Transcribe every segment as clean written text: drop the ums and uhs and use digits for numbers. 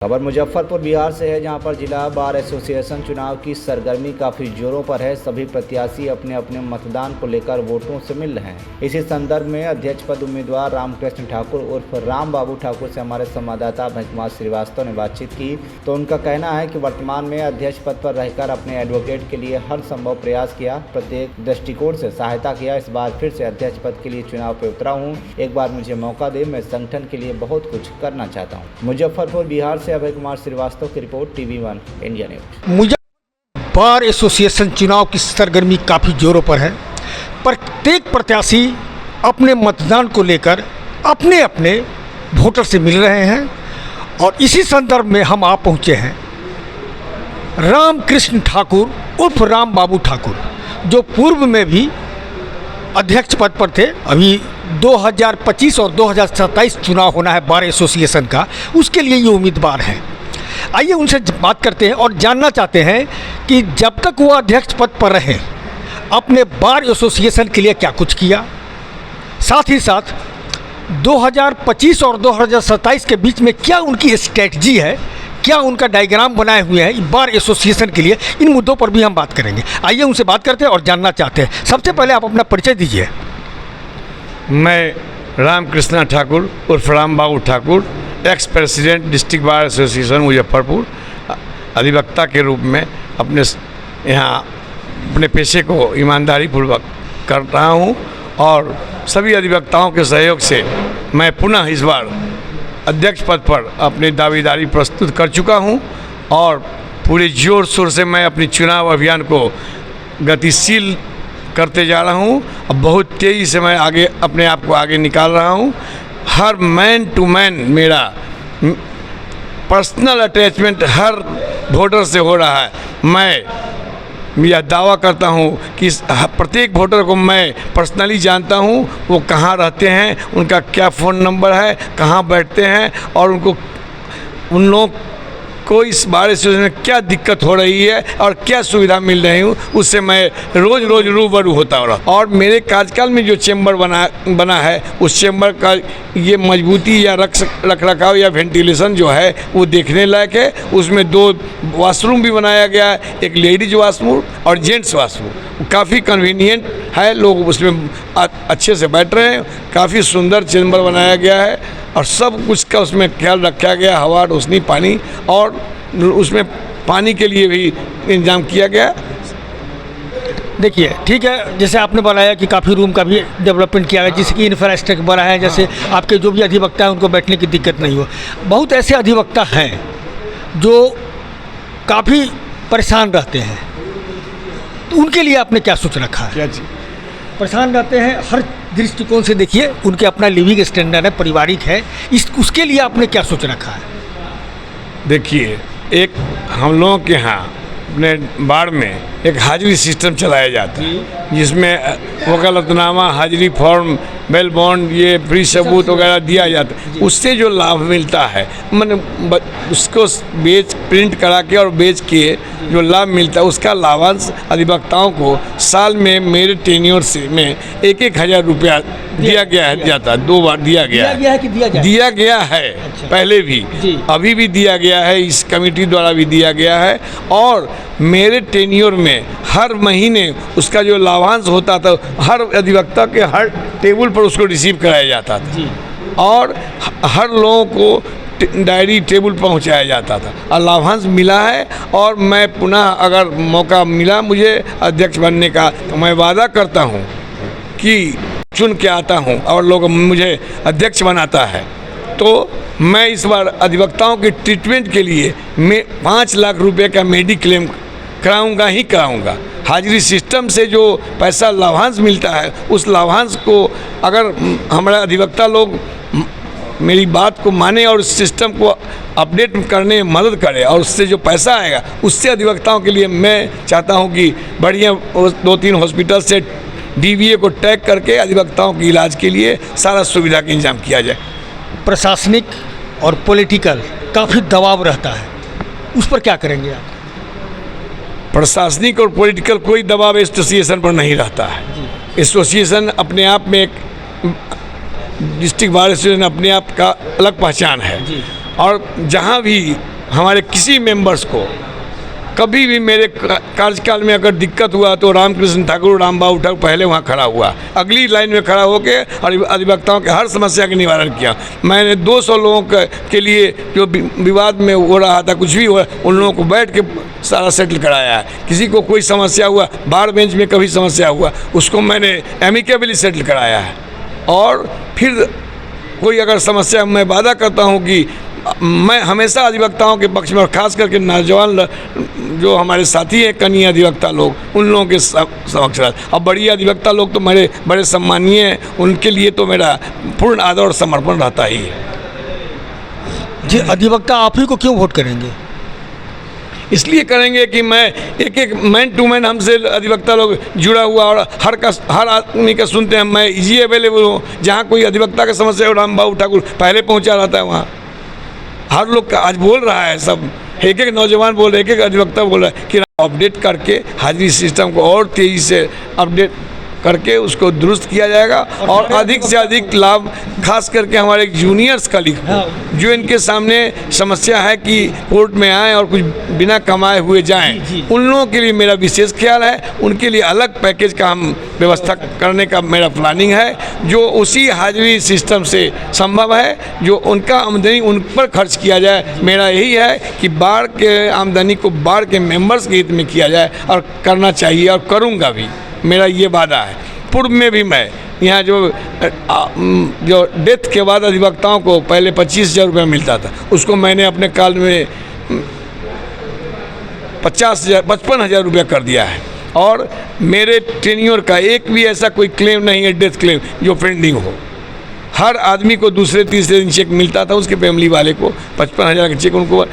खबर मुजफ्फरपुर बिहार से है, जहां पर जिला बार एसोसिएशन चुनाव की सरगर्मी काफी जोरों पर है। सभी प्रत्याशी अपने अपने मतदान को लेकर वोटों से मिल रहे हैं। इसी संदर्भ में अध्यक्ष पद उम्मीदवार रामकृष्ण ठाकुर उर्फ राम बाबू ठाकुर से हमारे संवाददाता अभय कुमार श्रीवास्तव ने बातचीत की, तो उनका कहना है कि वर्तमान में अध्यक्ष पद पर रहकर अपने एडवोकेट के लिए हर संभव प्रयास किया, प्रत्येक दृष्टिकोण से सहायता किया। इस बार फिर से अध्यक्ष पद के लिए चुनाव पर उतरा हूँ। एक बार मुझे मौका दे, मैं संगठन के लिए बहुत कुछ करना चाहता हूँ। मुजफ्फरपुर बिहार से अभय कुमार श्रीवास्तव की report, TV1 India news. Muzaffarpur bar association चुनाव की सरगर्मी काफ़ी जोरों पर है। प्रत्येक प्रत्याशी अपने मतदान को लेकर अपने अपने वोटर से मिल रहे हैं और इसी संदर्भ में हम आ पहुंचे हैं रामकृष्ण ठाकुर उर्फ राम बाबू ठाकुर, जो पूर्व में भी अध्यक्ष पद पर थे। अभी 2025 और 2027 चुनाव होना है बार एसोसिएशन का, उसके लिए ये उम्मीदवार हैं। आइए उनसे बात करते हैं और जानना चाहते हैं कि जब तक वो अध्यक्ष पद पर रहे अपने बार एसोसिएशन के लिए क्या कुछ किया, साथ ही साथ 2025 और 2027 के बीच में क्या उनकी स्ट्रेटजी है, क्या उनका डायग्राम बनाए हुए हैं बार एसोसिएशन के लिए। इन मुद्दों पर भी हम बात करेंगे। आइए उनसे बात करते हैं और जानना चाहते हैं। सबसे पहले आप अपना परिचय दीजिए। मैं रामकृष्ण ठाकुर उर्फ Ram Babu Thakur, ex president district bar association Muzaffarpur, अधिवक्ता के रूप में यहाँ अपने पेशे को ईमानदारी पूर्वक कर रहा हूँ और सभी अधिवक्ताओं के सहयोग से मैं पुनः इस बार अध्यक्ष पद पर अपनी दावेदारी प्रस्तुत कर चुका हूँ और पूरे जोर शोर से मैं अपनी चुनाव अभियान को गतिशील करते जा रहा हूँ। अब बहुत तेज़ी से मैं आगे अपने आप को आगे निकाल रहा हूँ। हर मैन टू मैन मेरा पर्सनल अटैचमेंट हर वोटर से हो रहा है। मैं यह दावा करता हूँ कि प्रत्येक वोटर को मैं पर्सनली जानता हूँ, वो कहाँ रहते हैं, उनका क्या फ़ोन नंबर है, कहाँ बैठते हैं और उन लोग को इस बार एसोसिएशन में क्या दिक्कत हो रही है और क्या सुविधा मिल रही हूँ, उससे मैं रोज़ रूबरू होता रहा। और मेरे कार्यकाल में जो चैम्बर बना है उस चैम्बर का ये मजबूती या रख रखाव या वेंटिलेशन जो है वो देखने लायक है। उसमें 2 वॉशरूम भी बनाया गया है, एक लेडीज वॉशरूम और जेंट्स वॉशरूम। काफ़ी कन्वीनियंट है, लोग उसमें अच्छे से बैठ रहे हैं। काफ़ी सुंदर चैम्बर बनाया गया है और सब कुछ का उसमें ख्याल रखा गया, हवा, रोशनी, पानी और उसमें पानी के लिए भी इंतजाम किया गया। देखिए, ठीक है, जैसे आपने बताया कि काफ़ी रूम का भी डेवलपमेंट किया गया, जिसकी इंफ्रास्ट्रक्चर बना है, जैसे आपके जो भी अधिवक्ता हैं उनको बैठने की दिक्कत नहीं हो। बहुत ऐसे अधिवक्ता हैं जो काफ़ी परेशान रहते हैं, तो उनके लिए आपने क्या सोच रखा है? क्या चीज़ परेशान रहते हैं हर दृष्टिकोण से। देखिए, उनके अपना लिविंग स्टैंडर्ड है, पारिवारिक है, उसके लिए आपने क्या सोच रखा है? देखिए, एक हम लोगों के यहाँ अपने बार में एक हाजिरी सिस्टम चलाया जाता है, जिसमें वकालतनामा, हाजिरी फॉर्म, बेल बॉन्ड, ये फ्री सबूत वगैरह दिया जाता है। उससे जो लाभ मिलता है, मैंने उसको प्रिंट करा के और बेच के जो लाभ मिलता है, उसका लाभांश अधिवक्ताओं को साल में मेरे टेन्योर से में 1,000 रुपया दिया गया है। जाता है 2 बार दिया गया है कि दिया गया है। अच्छा। पहले भी, अभी भी दिया गया है, इस कमेटी द्वारा भी दिया गया है। और मेरे टेन्योर में हर महीने उसका जो लाभांश होता था, हर अधिवक्ता के हर टेबल पर उसको रिसीव कराया जाता था और हर लोगों को डायरी टेबल पहुंचाया जाता था और लाभांश मिला है। और मैं पुनः अगर मौका मिला मुझे अध्यक्ष बनने का, तो मैं वादा करता हूं कि चुन के आता हूं और लोग मुझे अध्यक्ष बनाता है, तो मैं इस बार अधिवक्ताओं के ट्रीटमेंट के लिए मैं 5 लाख रुपए का मेडिक्लेम कराऊंगा। हाजिरी सिस्टम से जो पैसा लाभांश मिलता है, उस लाभांश को अगर हमारा अधिवक्ता लोग मेरी बात को माने और उस सिस्टम को अपडेट करने में मदद करे और उससे जो पैसा आएगा उससे अधिवक्ताओं के लिए मैं चाहता हूं कि बढ़िया 2-3 हॉस्पिटल से DVA को टैग करके अधिवक्ताओं के इलाज के लिए सारा सुविधा का इंतजाम किया जाए। प्रशासनिक और पॉलिटिकल काफ़ी दबाव रहता है, उस पर क्या करेंगे आप? प्रशासनिक और पॉलिटिकल कोई दबाव एसोसिएशन पर नहीं रहता है। एसोसिएशन अपने आप में एक डिस्ट्रिक्ट बार एसोसिएशन अपने आप का अलग पहचान है और जहाँ भी हमारे किसी मेंबर्स को कभी भी मेरे कार्यकाल में अगर दिक्कत हुआ तो रामकृष्ण ठाकुर, राम बाबू ठाकुर पहले वहाँ खड़ा हुआ, अगली लाइन में खड़ा होकर और अधिवक्ताओं के हर समस्या का निवारण किया। मैंने 200 लोगों के लिए जो विवाद में हो रहा था, कुछ भी हुआ, उन लोगों को बैठ के सारा सेटल कराया है। किसी को कोई समस्या हुआ, बार बेंच में कभी समस्या हुआ, उसको मैंने एमिकेबली सेटल कराया है। और फिर कोई अगर समस्या, मैं वादा करता हूँ कि मैं हमेशा अधिवक्ताओं के पक्ष में, और खास करके नौजवान जो हमारे साथी हैं कनीय अधिवक्ता लोग, उन लोगों के समक्ष रहता। अब बड़ी अधिवक्ता लोग तो मेरे बड़े सम्मानीय हैं, उनके लिए तो मेरा पूर्ण आदर और समर्पण रहता ही है। जी, अधिवक्ता आप ही को क्यों वोट करेंगे? इसलिए करेंगे कि मैं एक मैन टू मैन हमसे अधिवक्ता लोग जुड़ा हुआ, और हर आदमी का सुनते हैं। मैं इजी अवेलेबल हूँ, जहाँ कोई अधिवक्ता का समस्या हो, राम बाबू ठाकुर पहले पहुँचा रहता है वहाँ। हर लोग आज बोल रहा है, सब एक नौजवान बोल रहे, एक अधिवक्ता बोल रहा है कि अपडेट करके हाजिरी सिस्टम को और तेज़ी से अपडेट करके उसको दुरुस्त किया जाएगा, और अधिक से अधिक लाभ खास करके हमारे जूनियर्स कलीग को, जो इनके सामने समस्या है कि कोर्ट में आएँ और कुछ बिना कमाए हुए जाएं, उन लोगों के लिए मेरा विशेष ख्याल है। उनके लिए अलग पैकेज का हम व्यवस्था करने का मेरा प्लानिंग है, जो उसी हाजिरी सिस्टम से संभव है, जो उनका आमदनी उन पर खर्च किया जाए। मेरा यही है कि बार के आमदनी को बार के मेंबर्स के हित में किया जाए, और करना चाहिए, और करूँगा भी, मेरा ये वादा है। पूर्व में भी मैं यहाँ जो डेथ के बाद अधिवक्ताओं को पहले 25,000 रुपये मिलता था, उसको मैंने अपने काल में 55,000 रुपया कर दिया है। और मेरे टेन्योर का एक भी ऐसा कोई क्लेम नहीं है, डेथ क्लेम, जो पेंडिंग हो। हर आदमी को दूसरे तीसरे दिन चेक मिलता था, उसके फैमिली वाले को 55,000 का चेक, उनको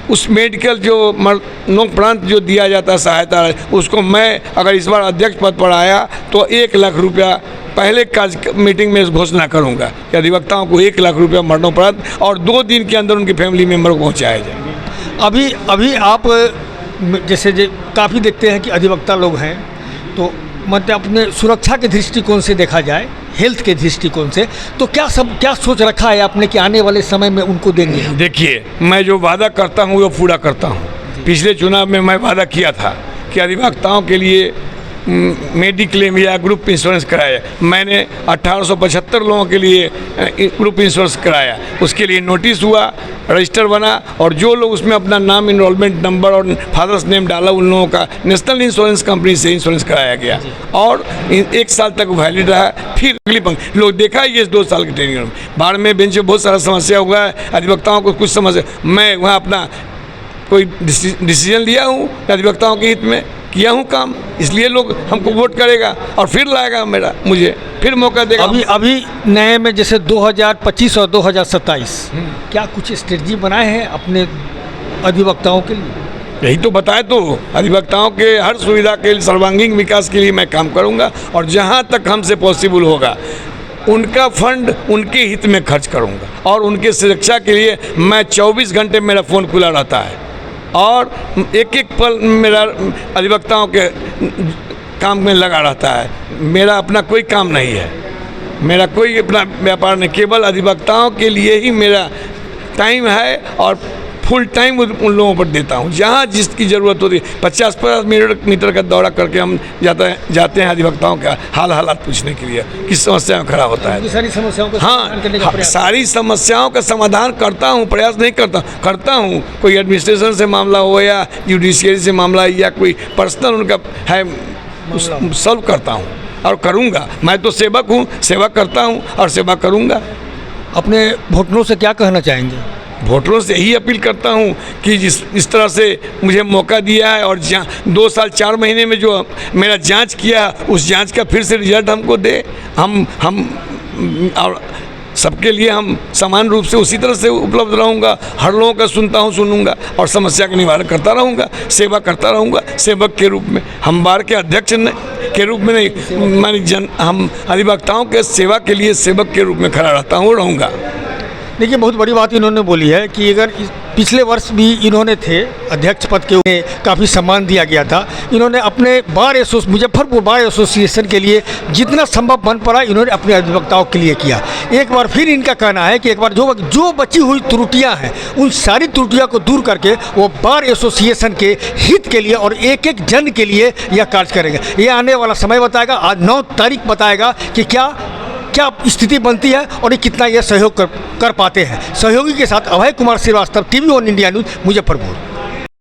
उस मेडिकल जो मरणोपरांत जो दिया जाता है सहायता, उसको मैं अगर इस बार अध्यक्ष पद पर आया तो 1 लाख रुपया पहले कार्य मीटिंग में घोषणा करूंगा कि अधिवक्ताओं को 1 लाख रुपया मरणोपरांत और 2 दिन के अंदर उनके फैमिली मेम्बर को पहुँचाया जाए। अभी आप जैसे काफ़ी देखते हैं कि अधिवक्ता लोग हैं, तो मतलब अपने सुरक्षा के दृष्टिकोण से देखा जाए, हेल्थ के दृष्टिकोण से, तो क्या सोच रखा है आपने कि आने वाले समय में उनको देंगे? देखिए, मैं जो वादा करता हूँ वो पूरा करता हूँ। पिछले चुनाव में मैं वादा किया था कि अधिवक्ताओं के लिए मेडिक्लेम या ग्रुप इंश्योरेंस कराया। मैंने 1875 लोगों के लिए ग्रुप इंश्योरेंस कराया। उसके लिए नोटिस हुआ, रजिस्टर बना, और जो लोग उसमें अपना नाम, इनरोलमेंट नंबर और फादर्स नेम डाला, उन लोगों का नेशनल इंश्योरेंस कंपनी से इंश्योरेंस कराया गया, और 1 साल तक वैलिड रहा। फिर अगली पंक्ति लोग देखा ये 2 साल के ट्रेनिंग में बाढ़ में बेंच में बहुत सारा समस्या हुआ है, अधिवक्ताओं को कुछ समस्या, मैं वहाँ अपना कोई डिसीजन लिया हूँ, अधिवक्ताओं के हित में किया हूँ काम, इसलिए लोग हमको वोट करेगा और फिर लाएगा, मुझे फिर मौका देगा। अभी नए में जैसे 2025 और 2027 क्या कुछ स्ट्रेटजी बनाए हैं अपने अधिवक्ताओं के लिए? यही तो बताए, तो अधिवक्ताओं के हर सुविधा के सर्वांगीण विकास के लिए मैं काम करूँगा, और जहाँ तक हमसे पॉसिबल होगा उनका फंड उनके हित में खर्च करूँगा, और उनके सुरक्षा के लिए मैं 24 घंटे मेरा फ़ोन खुला रहता है, और एक पल मेरा अधिवक्ताओं के काम में लगा रहता है। मेरा अपना कोई काम नहीं है, मेरा कोई अपना व्यापार नहीं, केवल अधिवक्ताओं के लिए ही मेरा टाइम है, और फुल टाइम उन लोगों पर देता हूँ। जहाँ जिसकी ज़रूरत होती है, 50-50 मीटर का दौरा करके हम जाते हैं अधिवक्ताओं का हालात पूछने के लिए, किस समस्या में खड़ा होता है। सारी समस्याओं का सारी समस्याओं का समाधान करता हूँ, प्रयास नहीं करता हूँ। कोई एडमिनिस्ट्रेशन से मामला हो या जुडिशियरी से मामला या कोई पर्सनल उनका है, सॉल्व करता हूँ और करूँगा। मैं तो सेवक हूँ, सेवा करता हूँ और सेवा करूँगा। अपने वोटरों से क्या कहना चाहेंगे? वोटरों से यही अपील करता हूं कि इस तरह से मुझे मौका दिया है, और 2 साल 4 महीने में जो मेरा जांच किया, उस जांच का फिर से रिजल्ट हमको दे। हम और सबके लिए हम समान रूप से उसी तरह से उपलब्ध रहूँगा। हर लोगों का सुनता हूँ, सुनूंगा, और समस्या का निवारण करता रहूँगा, सेवा करता रहूँगा सेवक के रूप में। हम बार के अध्यक्ष के रूप में नहीं, हम अधिवक्ताओं के सेवा के लिए सेवक के रूप में खड़ा रहता हूँ, रहूँगा। देखिए, बहुत बड़ी बात इन्होंने बोली है कि अगर पिछले वर्ष भी इन्होंने थे अध्यक्ष पद के, उन्हें काफ़ी सम्मान दिया गया था। इन्होंने अपने मुजफ्फरपुर बार एसोसिएशन के लिए जितना संभव बन पड़ा इन्होंने अपने अधिवक्ताओं के लिए किया। एक बार फिर इनका कहना है कि एक बार जो बची हुई त्रुटियां हैं उन सारी त्रुटियों को दूर करके वो बार एसोसिएशन के हित के लिए और एक एक जन के लिए यह कार्य करेंगे। ये आने वाला समय बताएगा, आज 9 तारीख बताएगा कि क्या स्थिति बनती है और ये कितना ये सहयोग कर पाते हैं। सहयोगी के साथ Abhay Kumar Srivastava, TV1 India news, Muzaffarpur.